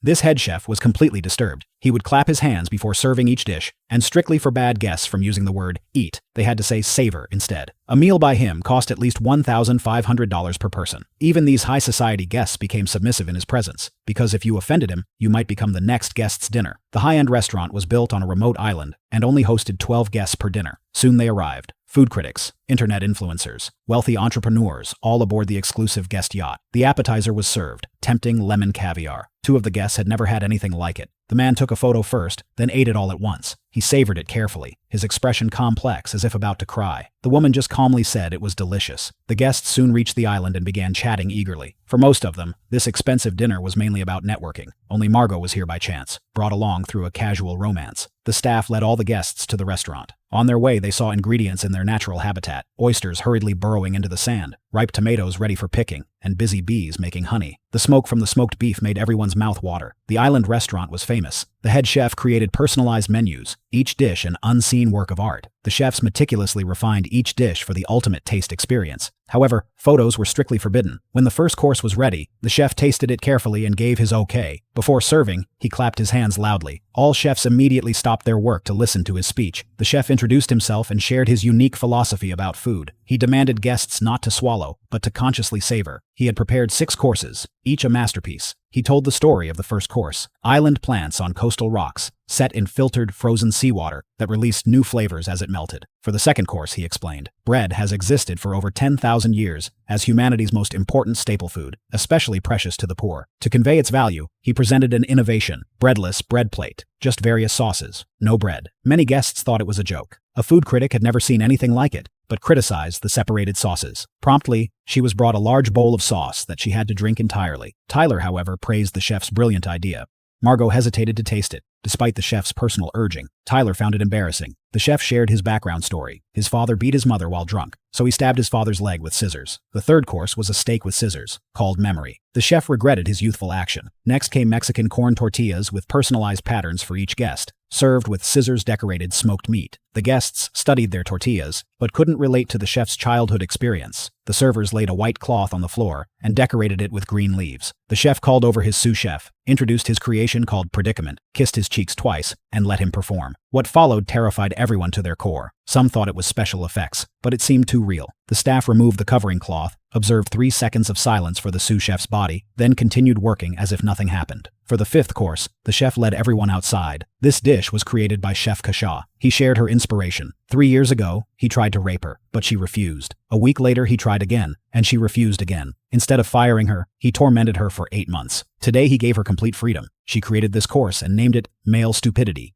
This head chef was completely disturbed. He would clap his hands before serving each dish, and strictly forbade guests from using the word eat. They had to say savor instead. A meal by him cost at least $1,500 per person. Even these high society guests became submissive in his presence, because if you offended him, you might become the next guest's dinner. The high-end restaurant was built on a remote island and only hosted 12 guests per dinner. Soon they arrived. Food critics, internet influencers, wealthy entrepreneurs, all aboard the exclusive guest yacht. The appetizer was served, tempting lemon caviar. 2 of the guests had never had anything like it. The man took a photo first, then ate it all at once. He savored it carefully, his expression complex as if about to cry. The woman just calmly said it was delicious. The guests soon reached the island and began chatting eagerly. For most of them, this expensive dinner was mainly about networking. Only Margot was here by chance, brought along through a casual romance. The staff led all the guests to the restaurant. On their way, they saw ingredients in their natural habitat: oysters hurriedly burrowing into the sand, ripe tomatoes ready for picking, and busy bees making honey. The smoke from the smoked beef made everyone's mouth water. The island restaurant was famous. The head chef created personalized menus, each dish an unseen work of art. The chefs meticulously refined each dish for the ultimate taste experience. However, photos were strictly forbidden. When the first course was ready, the chef tasted it carefully and gave his okay. Before serving, he clapped his hands loudly. All chefs immediately stopped their work to listen to his speech. The chef introduced himself and shared his unique philosophy about food. He demanded guests not to swallow, but to consciously savor. He had prepared 6 courses, each a masterpiece. He told the story of the first course: island plants on coastal rocks, set in filtered, frozen seawater that released new flavors as it melted. For the second course, he explained, bread has existed for over 10,000 years as humanity's most important staple food, especially precious to the poor. To convey its value, he presented an innovation: breadless bread plate, just various sauces, no bread. Many guests thought it was a joke. A food critic had never seen anything like it, but criticized the separated sauces. Promptly, she was brought a large bowl of sauce that she had to drink entirely. Tyler, however, praised the chef's brilliant idea. Margot hesitated to taste it, despite the chef's personal urging. Tyler found it embarrassing. The chef shared his background story. His father beat his mother while drunk, so he stabbed his father's leg with scissors. The third course was a steak with scissors, called memory. The chef regretted his youthful action. Next came Mexican corn tortillas with personalized patterns for each guest, served with scissors-decorated smoked meat. The guests studied their tortillas, but couldn't relate to the chef's childhood experience. The servers laid a white cloth on the floor and decorated it with green leaves. The chef called over his sous chef, introduced his creation called Predicament, kissed his cheeks twice, and let him perform. What followed terrified everyone to their core. Some thought it was special effects, but it seemed too real. The staff removed the covering cloth, observed 3 seconds of silence for the sous chef's body, then continued working as if nothing happened. For the 5th course, the chef led everyone outside. This dish was created by Chef Kasha. He shared her inspiration. 3 years ago, he tried to rape her, but she refused. A week later, he tried again, and she refused again. Instead of firing her, he tormented her for 8 months. Today, he gave her complete freedom. She created this course and named it Male Stupidity.